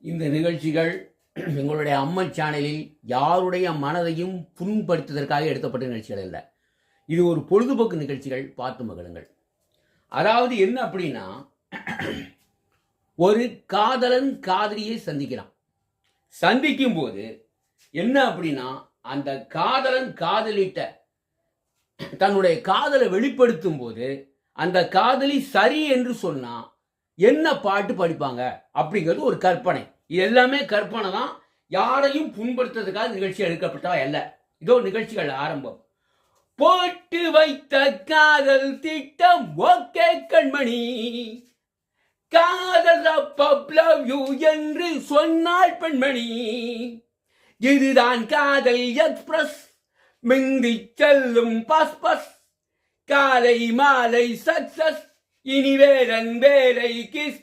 இந்த நிகழ்ச்சிகள் எங்களுடைய அம்மா சேனலில் யாருடைய மனதையும் புண்படுத்துவதற்காக எடுக்கப்பட்ட நிகழ்ச்சிகள் இல்லை. இது ஒரு பொழுதுபோக்கு நிகழ்ச்சிகள், பார்த்து மகிழுங்கள். அதாவது என்ன அப்படின்னா, ஒரு காதலன் காதலியை சந்திக்கிறான். சந்திக்கும் போது என்ன அப்படின்னா, அந்த காதலன் காதலிட்ட தன்னுடைய காதலை வெளிப்படுத்தும் போது அந்த காதலி சரி என்று சொன்னா என்ன பாட்டு படிப்பாங்க அப்படிங்கிறது ஒரு கற்பனை. இது எல்லாமே கற்பனை தான், யாரையும் புண்படுத்துறதுக்காக நிகழ்ச்சி எடுக்கப்பட்டா அல்ல. இதோ நிகழ்ச்சிகள் ஆரம்பம். போட்டு வைத்த காதல் திட்டம் ஓகே கண்மணி, காதல் லவ் யூ என்று சொன்னாள் பெண்மணி. இதுதான் காதல் எக்ஸ்பிரஸ், மிந்தி செல்லும் பஸ் பஸ், காலை மாலை சக்சஸ், இனி வேலன் வேலை கிஸ்